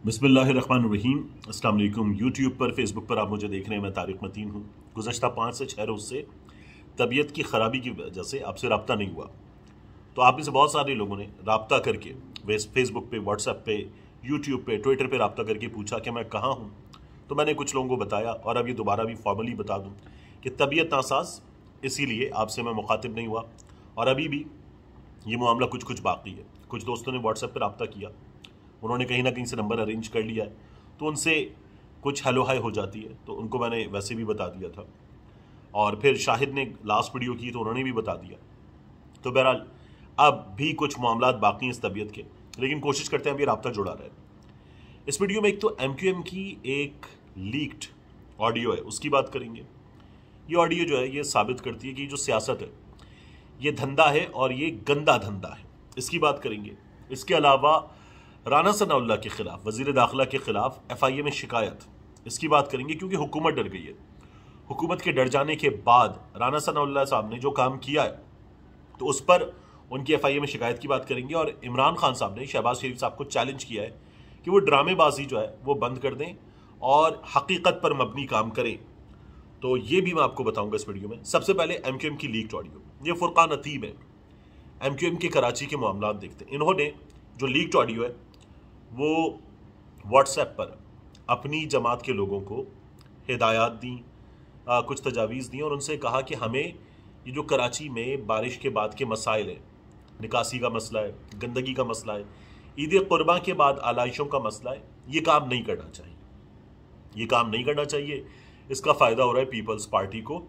बिस्मिल्लाहिर्रहमानिर्रहीम। अस्सलाम वालेकुम। यूट्यूब पर, फेसबुक पर आप मुझे देख रहे हैं। मैं तारिक मतीन हूँ। गुज़श्ता 5 से 6 रोज़ से तबीयत की ख़राबी की वजह से आपसे रब्ता नहीं हुआ। तो आप में से बहुत सारे लोगों ने रब्ता करके फेसबुक पे, व्हाट्सएप पे, यूट्यूब पे, ट्विटर पे रब्ता करके पूछा कि मैं कहाँ हूँ। तो मैंने कुछ लोगों को बताया और अब ये दोबारा भी फॉर्मली बता दूँ कि तबीयत नासाज, इसीलिए आपसे मैं मुखातिब नहीं हुआ। और अभी भी ये मामला कुछ कुछ बाकी है। कुछ दोस्तों ने व्हाट्सएप पर रब्ता किया, उन्होंने कहीं ना कहीं से नंबर अरेंज कर लिया है, तो उनसे कुछ हेलो हाय हो जाती है, तो उनको मैंने वैसे भी बता दिया था। और फिर शाहिद ने लास्ट वीडियो की तो उन्होंने भी बता दिया। तो बहरहाल अब भी कुछ मामलात बाकी हैं इस तबीयत के, लेकिन कोशिश करते हैं अभी रब्ता जुड़ा रहे। इस वीडियो में एक तो MQM की एक लीक्ड ऑडियो है, उसकी बात करेंगे। ये ऑडियो जो है ये साबित करती है कि जो सियासत है ये धंधा है और ये गंदा धंधा है, इसकी बात करेंगे। इसके अलावा राना सनाउल्लाह के खिलाफ, वजीर दाखिला के खिलाफ FIA में शिकायत, इसकी बात करेंगे क्योंकि हुकूमत डर गई है। हुकूमत के डर जाने के बाद राना सनाउल्लाह साहब ने जो काम किया है तो उस पर उनकी FIA में शिकायत की बात करेंगे। और इमरान खान साहब ने शहबाज शरीफ साहब को चैलेंज किया है कि वो ड्रामेबाजी जो है वो बंद कर दें और हकीकत पर मबनी काम करें। तो ये भी मैं आपको बताऊंगा इस वीडियो में। सबसे पहले MQM की लीक्ड ऑडियो, ये फुरकान अतीब है। MQM के कराची के मामला देखते हैं। इन्होंने जो लीक्ड ऑडियो है वो व्हाट्सएप पर अपनी जमात के लोगों को हिदायत दी, कुछ तजावीज़ दी और उनसे कहा कि हमें ये जो कराची में बारिश के बाद के मसाइल हैं, निकासी का मसला है, गंदगी का मसला है, ईद कुर्बान के बाद आलाइशों का मसला है, ये काम नहीं करना चाहिए। ये काम नहीं करना चाहिए। इसका फ़ायदा हो रहा है पीपल्स पार्टी को,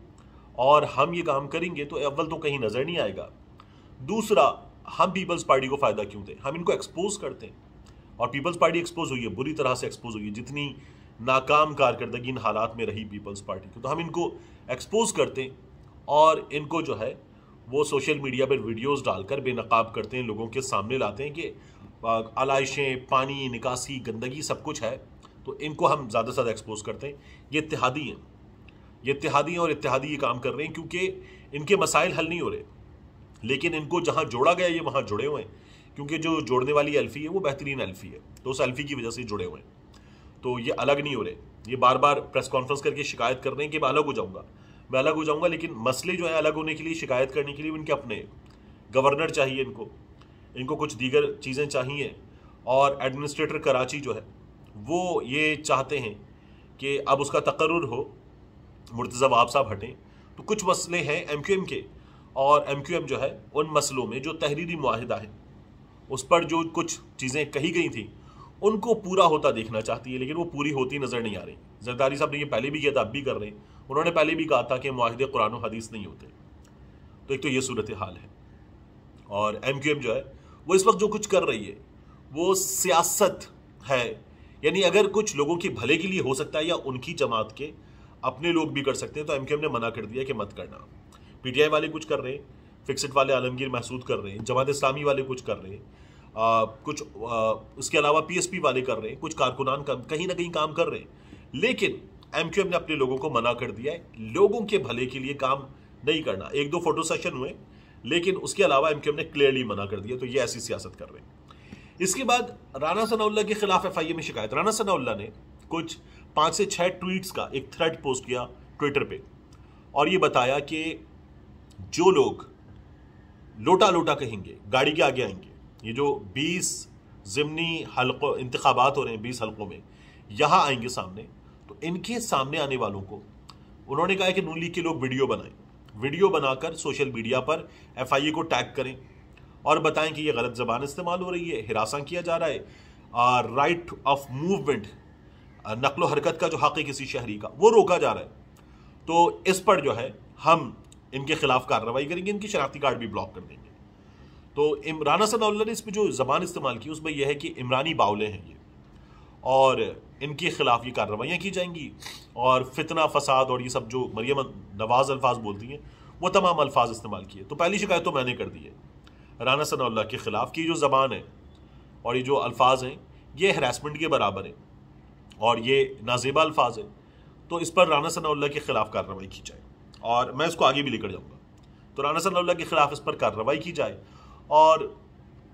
और हम ये काम करेंगे तो अव्वल तो कहीं नज़र नहीं आएगा, दूसरा हम पीपल्स पार्टी को फ़ायदा क्यों दें, हम इनको एक्सपोज करते हैं। और पीपल्स पार्टी एक्सपोज हुई है, बुरी तरह से एक्सपोज हुई है। जितनी नाकाम कारकर्दगी इन हालात में रही पीपल्स पार्टी को, तो हम इनको एक्सपोज करते हैं और इनको जो है वो सोशल मीडिया पर वीडियोस डालकर बेनकाब करते हैं, लोगों के सामने लाते हैं कि आलाइशें, पानी, निकासी, गंदगी सब कुछ है, तो इनको हम ज़्यादा से ज़्यादा एक्सपोज करते हैं। ये इत्तेहादी हैं, ये इत्तेहादी हैं और इत्तेहादी ये काम कर रहे हैं क्योंकि इनके मसाइल हल नहीं हो रहे, लेकिन इनको जहाँ जोड़ा गया ये वहाँ जुड़े हुए हैं, क्योंकि जो जोड़ने वाली एल्फी है वो बेहतरीन एल्फी है, तो उस एल्फी की वजह से जुड़े हुए हैं। तो ये अलग नहीं हो रहे। ये बार बार प्रेस कॉन्फ्रेंस करके शिकायत कर रहे हैं कि मैं अलग हो जाऊंगा, मैं अलग हो जाऊंगा, लेकिन मसले जो है अलग होने के लिए, शिकायत करने के लिए इनके अपने गवर्नर चाहिए, इनको कुछ दीगर चीज़ें चाहिए। और एडमिनिस्ट्रेटर कराची जो है वो ये चाहते हैं कि अब उसका तकर्रुर हो, मुर्तज़ा वहाब साहब हटें। तो कुछ मसले हैं MQM के, और MQM जो है उन मसलों में जो तहरीरी मुआहिदा है उस पर जो कुछ चीज़ें कही गई थी उनको पूरा होता देखना चाहती है, लेकिन वो पूरी होती नज़र नहीं आ रही। जरदारी साहब ने ये पहले भी किया था, अब भी कर रहे हैं। उन्होंने पहले भी कहा था कि मुआहिदे कुरान और हदीस नहीं होते। तो एक तो ये सूरत हाल है। और MQM जो है वो इस वक्त जो कुछ कर रही है वो सियासत है। यानी अगर कुछ लोगों के भले के लिए हो सकता है या उनकी जमात के अपने लोग भी कर सकते हैं, तो MQM ने मना कर दिया कि मत करना। PTI वाले कुछ कर रहे हैं, फिक्सिट वाले आलमगीर महसूद कर रहे हैं, जमात इस्लामी वाले कुछ कर रहे हैं, उसके अलावा PSP वाले कर रहे हैं, कुछ कारकुनान कहीं ना कहीं काम कर रहे हैं। लेकिन MQM ने अपने लोगों को मना कर दिया है लोगों के भले के लिए काम नहीं करना। 1-2 फोटो सेशन हुए, लेकिन उसके अलावा MQM ने क्लियरली मना कर दिया। तो ये ऐसी सियासत कर रहे हैं। इसके बाद राना सनाउल्लाह के खिलाफ FIA में शिकायत। राना सनाउल्लाह ने कुछ 5 से 6 ट्वीट्स का एक थ्रेड पोस्ट किया ट्विटर पे, और ये बताया कि जो लोग लोटा लोटा कहेंगे, गाड़ी के आगे आएंगे, ये जो 20 ज़िमनी हल्कों इंतखाबात हो रहे हैं, 20 हल्कों में यहाँ आएंगे सामने, तो इनके सामने आने वालों को उन्होंने कहा है कि नून लीग के लोग वीडियो बनाएं, वीडियो बनाकर सोशल मीडिया पर FIA को टैग करें और बताएं कि ये गलत ज़बान इस्तेमाल हो रही है, हिरासा किया जा रहा है, राइट ऑफ मूवमेंट, नकलो हरकत का जो हक़ है किसी शहरी का, वो रोका जा रहा है। तो इस पर जो है हम इनके खिलाफ कार्रवाई करेंगे, इनकी शनाख्ती कार्ड भी ब्लॉक कर देंगे। तो राना सनाउल्लाह ने इसमें जो ज़बान इस्तेमाल की उसमें यह है कि इमरानी बावले हैं ये, और इनके खिलाफ ये कार्रवाइयाँ की जाएंगी। और फितना, फसाद और ये सब जो मरियम नवाज अल्फाज बोलती हैं वो तमाम अल्फाज इस्तेमाल किए। तो पहली शिकायत तो मैंने कर दी है राना सनाउल्लाह के खिलाफ की जो ज़बान है और ये जो अल्फाज हैं ये हरासमेंट के बराबर है और ये नाजेबा अल्फाज है। तो इस पर राना सनाउल्लाह के खिलाफ कार्रवाई की जाए, और मैं इसको आगे भी लेकर जाऊँगा। तो राना सनाउल्लाह के खिलाफ इस पर कार्रवाई की जाए और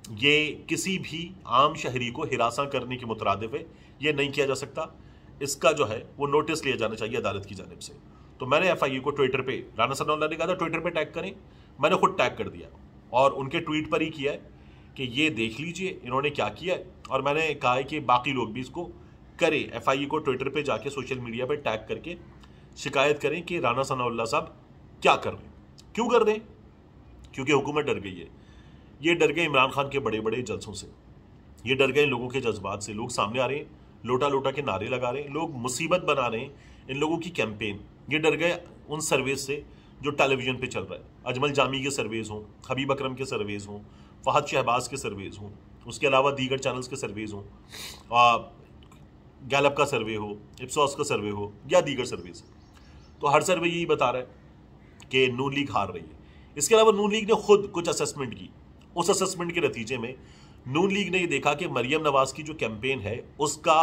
ये किसी भी आम शहरी को हिरासा करने के मुतरादिफ है, ये नहीं किया जा सकता। इसका जो है वो नोटिस लिया जाना चाहिए अदालत की जानिब से। तो मैंने एफआईए को ट्विटर पे, राना सनाउल्लाह ने कहा था ट्विटर पे टैग करें, मैंने खुद टैग कर दिया और उनके ट्वीट पर ही किया है कि ये देख लीजिए इन्होंने क्या किया है। और मैंने कहा है कि बाकी लोग भी इसको करें, एफआईए को ट्विटर पे जाके सोशल मीडिया पे टैग करके शिकायत करें कि राना सनाउल्लाह साहब क्या कर रहे हैं, क्यों कर रहे हैं। क्योंकि हुकूमत डर गई है। ये डर गए इमरान खान के बड़े बड़े जलसों से, ये डर गए लोगों के जज्बात से। लोग सामने आ रहे हैं, लोटा लोटा के नारे लगा रहे हैं, लोग मुसीबत बना रहे हैं इन लोगों की कैंपेन। ये डर गए उन सर्वेज से जो टेलीविजन पे चल रहा है, अजमल जामी के सर्वेज हों, हबीब अकरम के सर्वेज हों, फहद शहबाज के सर्वेज हों, उसके अलावा दीगर चैनल्स के सर्वेज हों, गैलप का सर्वे हो, इप्सॉस का सर्वे हो या दीगर सर्वेज। तो हर सर्वे यही बता रहा है कि नून लीग हार रही है। इसके अलावा नून लीग ने खुद कुछ असेसमेंट की, उस असेसमेंट के नतीजे में नून लीग ने ये देखा कि मरियम नवाज की जो कैंपेन है उसका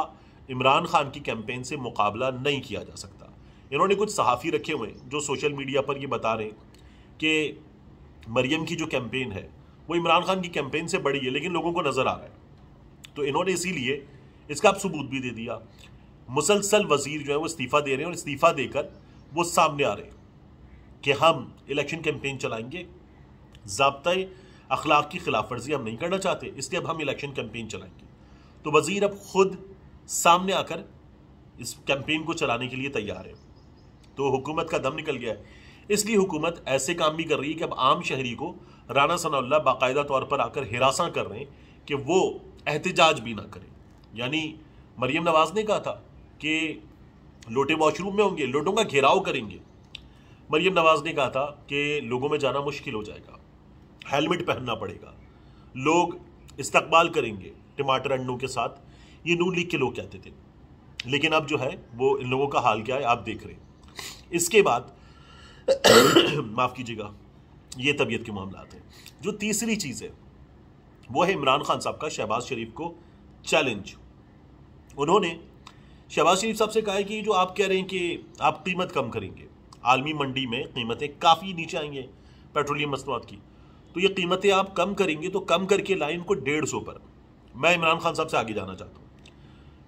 इमरान खान की कैंपेन से मुकाबला नहीं किया जा सकता। इन्होंने कुछ सहाफ़ी रखे हुए जो सोशल मीडिया पर ये बता रहे हैं कि मरियम की जो कैंपेन है वो इमरान खान की कैंपेन से बड़ी है, लेकिन लोगों को नज़र आ रहा है। तो इन्होंने इसीलिए इसका अब सबूत भी दे दिया। मुसलसल वजीर जो है वो इस्तीफ़ा दे रहे हैं और इस्तीफ़ा देकर वो सामने आ रहे हैं कि हम इलेक्शन कैंपेन चलाएंगे, ज़ाब्ता अखलाक की खिलाफ वर्जी हम नहीं करना चाहते, इसलिए अब हम इलेक्शन कैंपेन चलाएंगे। तो वजीर अब खुद सामने आकर इस कैंपेन को चलाने के लिए तैयार है। तो हुकूमत का दम निकल गया है। इसलिए हुकूमत ऐसे काम भी कर रही है कि अब आम शहरी को राना सनाउल्लाह बाकायदा तौर पर आकर हिरासा कर रहे हैं कि वो एहतजाज भी ना करें। यानी मरियम नवाज ने कहा था कि लोटे वॉशरूम में होंगे, लोटों का घेराव करेंगे। मरियम नवाज ने कहा था कि लोगों में जाना मुश्किल हो जाएगा, हेलमेट पहनना पड़ेगा, लोग इस्तकबाल करेंगे टमाटर अंडों के साथ। ये नून लीग के लोग कहते थे, लेकिन अब जो है वो इन लोगों का हाल क्या है आप देख रहे हैं। इसके बाद माफ़ कीजिएगा, ये तबीयत के मामला हैं। जो तीसरी चीज़ है वो है इमरान खान साहब का शहबाज शरीफ को चैलेंज। उन्होंने शहबाज शरीफ साहब से कहा है कि जो आप कह रहे हैं कि आप कीमत कम करेंगे, आलमी मंडी में कीमतें काफ़ी नीचे आई हैं पेट्रोलियम मसनूआत की, तो ये कीमतें आप कम करेंगे तो कम करके लाइन को 150 पर। मैं इमरान खान साहब से आगे जाना चाहता हूँ।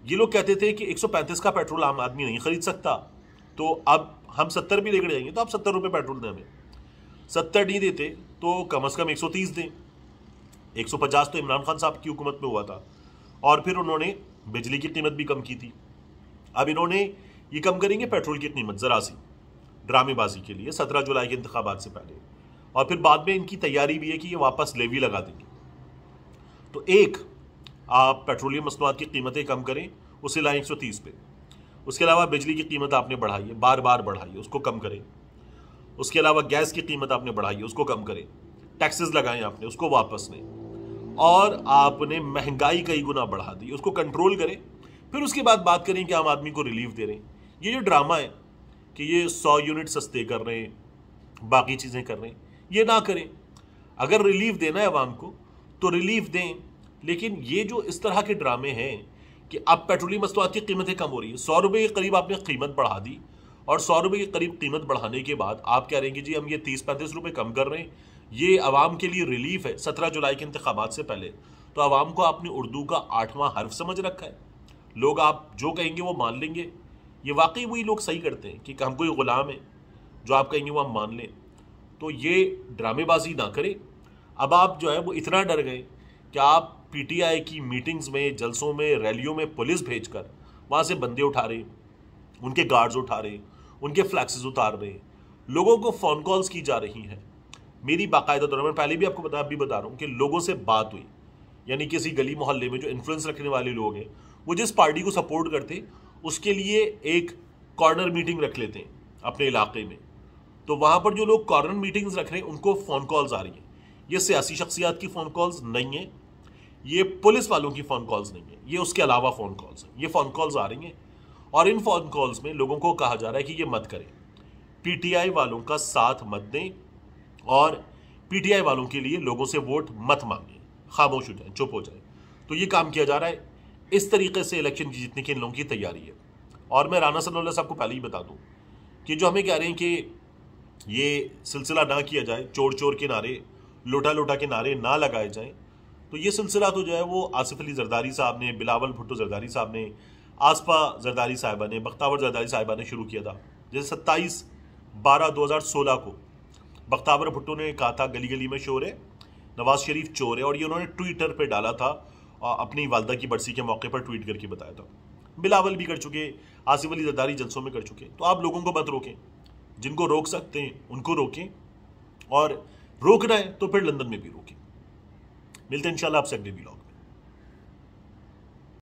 ये लोग कहते थे कि 135 का पेट्रोल आम आदमी नहीं खरीद सकता, तो अब हम 70 भी लेकर जाएंगे तो आप 70 रुपये पेट्रोल दें हमें। 70 नहीं देते तो कम अज़ कम 130 दें। 150 तो इमरान खान साहब की हुकूमत में हुआ था। और फिर उन्होंने बिजली की कीमत भी कम की थी। अब इन्होंने ये कम करेंगे पेट्रोल की कीमत ज़रा सी ड्रामेबाजी के लिए 17 जुलाई के इंतखाबात से पहले। और फिर बाद में इनकी तैयारी भी है कि ये वापस लेवी लगा देंगे। तो एक, आप पेट्रोलियम मसनूआत की कीमतें कम करें, उसे लाएं 130 पे। उसके अलावा बिजली की कीमत आपने बढ़ाई है, बार बार बढ़ाई है, उसको कम करें। उसके अलावा गैस की कीमत आपने बढ़ाई है, उसको कम करें। टैक्सेस लगाएं आपने, उसको वापस लें। और आपने महंगाई कई गुना बढ़ा दी, उसको कंट्रोल करें। फिर उसके बाद बात करें कि आम आदमी को रिलीफ दे रहे हैं। ये जो ड्रामा है कि ये 100 यूनिट सस्ते कर रहे हैं, बाकी चीज़ें कर रहे हैं, ये ना करें। अगर रिलीफ देना है आवाम को तो रिलीफ दें, लेकिन ये जो इस तरह के ड्रामे हैं कि अब पेट्रोलियम मसनूआत की कीमतें कम हो रही है, 100 रुपये के करीब आपने कीमत बढ़ा दी, और 100 रुपये के करीब कीमत बढ़ाने के बाद आप कह रहे हैं कि जी हम ये 30-35 रुपये कम कर रहे हैं, ये आवाम के लिए रिलीफ है 17 जुलाई के इंतखाबात से पहले। तो आवाम को आपने उर्दू का 8वां हर्फ समझ रखा है। लोग आप जो कहेंगे वो मान लेंगे। ये वाकई वही लोग सही करते हैं कि हम कोई ग़ुलाम है, जो आप कहेंगे वो हम मान लें। तो ये ड्रामेबाजी ना करें। अब आप जो है वो इतना डर गए कि आप पीटीआई की मीटिंग्स में, जलसों में, रैलियों में पुलिस भेजकर वहाँ से बंदे उठा रहे, उनके गार्ड्स उठा रहे, उनके फ्लैक्सेस उतार रहे, लोगों को फ़ोन कॉल्स की जा रही हैं। मेरी बाकायदा तौर पर पहले भी आपको बता रहा हूँ कि लोगों से बात हुई, यानी किसी गली मोहल्ले में जो इन्फ्लुएंस रखने वाले लोग हैं वो जिस पार्टी को सपोर्ट करते उसके लिए एक कॉर्नर मीटिंग रख लेते हैं अपने इलाके में। तो वहाँ पर जो लोग कॉर्नर मीटिंग्स रख रहे हैं उनको फ़ोन कॉल्स आ रही हैं। ये सियासी शख्सियात की फ़ोन कॉल्स नहीं है, ये पुलिस वालों की फ़ोन कॉल्स नहीं है, ये उसके अलावा फ़ोन कॉल्स हैं। ये फ़ोन कॉल्स आ रही हैं और इन फ़ोन कॉल्स में लोगों को कहा जा रहा है कि ये मत करें, पीटीआई वालों का साथ मत दें और पीटीआई वालों के लिए लोगों से वोट मत मांगें, खामोश हो जाएं, चुप हो जाएं। तो ये काम किया जा रहा है। इस तरीके से इलेक्शन जीतने की इन लोगों की तैयारी है। और मैं राना सनाउल्लाह साहब को पहले ही बता दूं कि जो हमें कह रहे हैं कि ये सिलसिला ना किया जाए, चोर चोर के नारे, लोटा लोटा के नारे ना लगाए जाएं, तो ये सिलसिला तो जो है वो आसिफ अली जरदारी साहब ने, बिलावल भुट्टो जरदारी साहब ने, आसफा जरदारी साहिबा ने, बख्तावर जरदारी साहिबा ने शुरू किया था। जैसे 27/12/2016 को बख्तावर भुट्टो ने कहा था गली गली में शोर है, नवाज शरीफ चोर है, और ये उन्होंने ट्विटर पे डाला था, अपनी वालदा की बरसी के मौके पर ट्वीट करके बताया था। बिलावल भी कर चुके, आसिफ अली जरदारी जलसों में कर चुके। तो आप लोगों को मत रोकें, जिनको रोक सकते हैं उनको रोकें, और रोकना है तो फिर लंदन में भी रोकें। मिलते हैं इंशाल्लाह आपसे अगले व्लॉग।